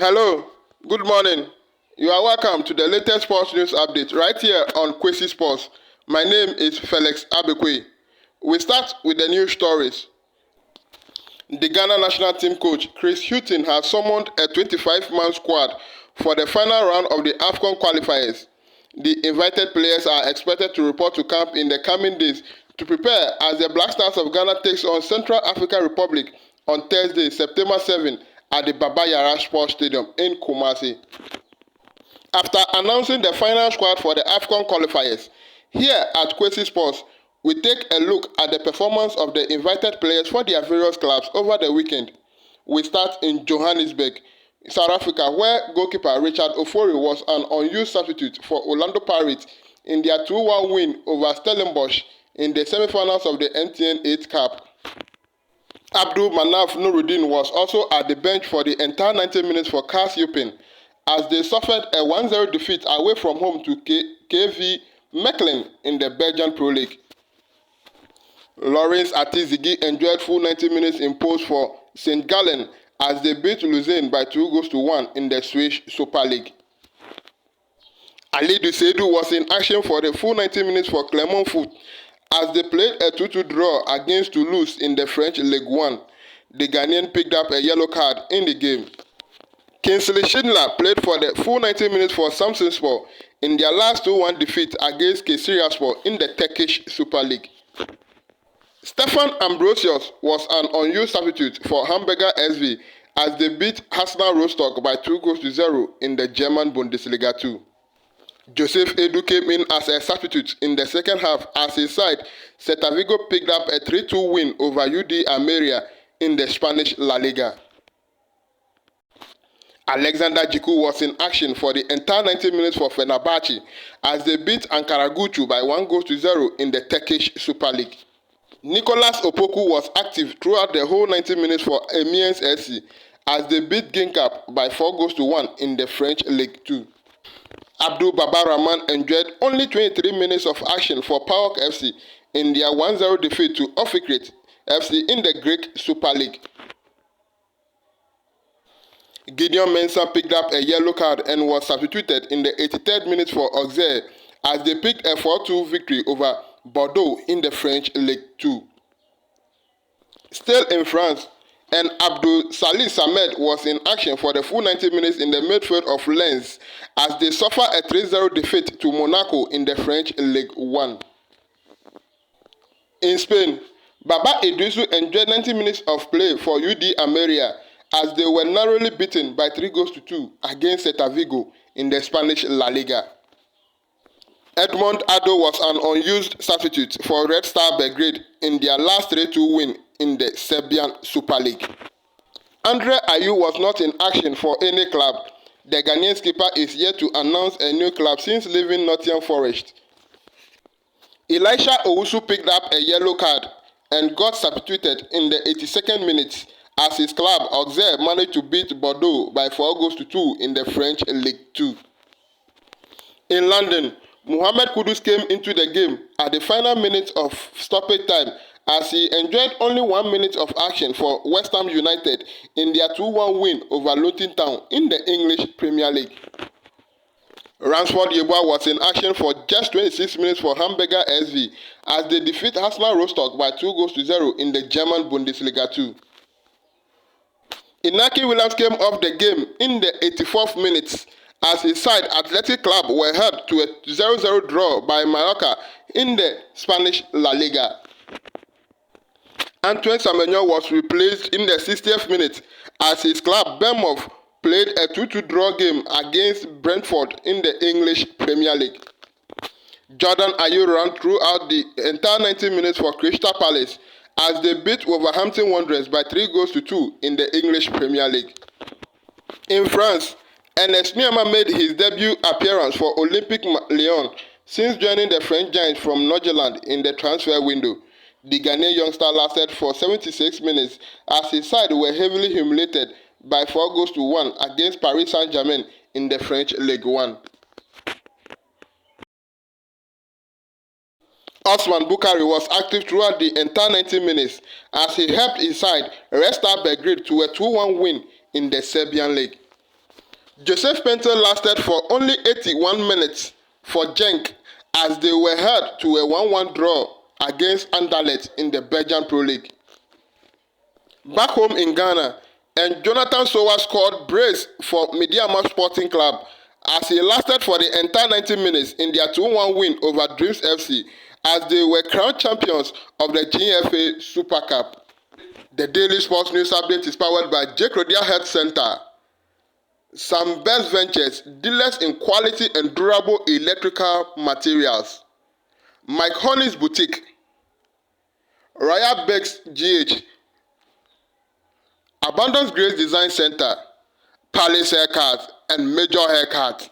Hello, good morning. You are welcome to the latest sports news update right here on Kwesi Sports. My name is Felix Abekwe. We start with the news stories. The Ghana national team coach Chris Hughton has summoned a 25-man squad for the final round of the AFCON qualifiers. The invited players are expected to report to camp in the coming days to prepare as the Black Stars of Ghana takes on Central African Republic on Thursday, September 7 at the Baba Yara Sports Stadium in Kumasi. After announcing the final squad for the AFCON qualifiers, here at Kwesi Sports, we take a look at the performance of the invited players for their various clubs over the weekend. We start in Johannesburg, South Africa, where goalkeeper Richard Ofori was an unused substitute for Orlando Pirates in their 2-1 win over Stellenbosch in the semi-finals of the MTN 8 Cup. Abdul Manaf Nuruddin was also at the bench for the entire 90 minutes for CAS Eupen as they suffered a 1-0 defeat away from home to KV Mechelen in the Belgian Pro League. Lawrence Atizigi enjoyed full 90 minutes in post for St. Gallen as they beat Lausanne by 2-1 in the Swiss Super League. Ali Dusedu was in action for the full 90 minutes for Clermont Foot as they played a 2-2 draw against Toulouse in the French Ligue 1. The Ghanaian picked up a yellow card in the game. Kingsley Schindler played for the full 90 minutes for Samsunspor in their last 2-1 defeat against Kayserispor in the Turkish Super League. Stefan Ambrosius was an unused substitute for Hamburger SV as they beat Arsenal Rostock by 2-0 in the German Bundesliga 2. Joseph Edu came in as a substitute in the second half as his side, Celta Vigo, picked up a 3-2 win over UD Almeria in the Spanish La Liga. Alexander Jiku was in action for the entire 90 minutes for Fenerbahce as they beat Ankaragucu by 1-0 in the Turkish Super League. Nicolas Opoku was active throughout the whole 90 minutes for Amiens SC as they beat Ginkap by 4-1 in the French Ligue 2. Abdul Baba Rahman enjoyed only 23 minutes of action for PAOK FC in their 1-0 defeat to Ofikrit FC in the Greek Super League. Gideon Mensah picked up a yellow card and was substituted in the 83rd minute for Auxerre as they picked a 4-2 victory over Bordeaux in the French Ligue 2. Still in France, and Abdul Salih Samed was in action for the full 90 minutes in the midfield of Lens as they suffer a 3-0 defeat to Monaco in the French Ligue 1. In Spain, Baba Idrisu enjoyed 90 minutes of play for UD Almeria as they were narrowly beaten by 3-2 against Celta Vigo in the Spanish La Liga. Edmond Ado was an unused substitute for Red Star Belgrade in their last 3-2 win in the Serbian Super League. Andre Ayew was not in action for any club. The Ghanaian skipper is yet to announce a new club since leaving Nottingham Forest. Elisha Owusu picked up a yellow card and got substituted in the 82nd minute as his club Auxerre managed to beat Bordeaux by 4-2 in the French Ligue 2. In London, Mohamed Kudus came into the game at the final minute of stoppage time as he enjoyed only 1 minute of action for West Ham United in their 2-1 win over Luton Town in the English Premier League. Ransford Yeboah was in action for just 26 minutes for Hamburger SV as they defeat Arsenal Rostock by 2-0 in the German Bundesliga 2. Inaki Williams came off the game in the 84th minute as his side Athletic Club were held to a 0-0 draw by Mallorca in the Spanish La Liga. Antoine Semenyo was replaced in the 60th minute as his club Bournemouth played a 2-2 draw game against Brentford in the English Premier League. Jordan Ayew ran throughout the entire 90 minutes for Crystal Palace as they beat Wolverhampton Wanderers by 3-2 in the English Premier League. In France, Ernest Nuama made his debut appearance for Olympique Lyon since joining the French Giants from Nordsjælland in the transfer window. The Ghanaian youngster lasted for 76 minutes as his side were heavily humiliated by 4-1 against Paris Saint-Germain in the French Ligue 1. Osman Bukari was active throughout the entire 90 minutes as he helped his side Red Star Belgrade to a 2-1 win in the Serbian league. Joseph Painter lasted for only 81 minutes for Genk as they were held to a 1-1 draw against Anderlecht in the Belgian Pro League. Back home in Ghana, and Jonathan Sowa scored brace for Medeama Sporting Club as he lasted for the entire 90 minutes in their 2-1 win over Dreams FC as they were crowned champions of the GFA Super Cup. The Daily Sports News Update is powered by Jake Rodia Health Center, Some Best Ventures, dealers in quality and durable electrical materials, Mike Honey's Boutique, Raya Bakes GH, Abundance Grace Design Center, Palace Haircut, and Major Haircut.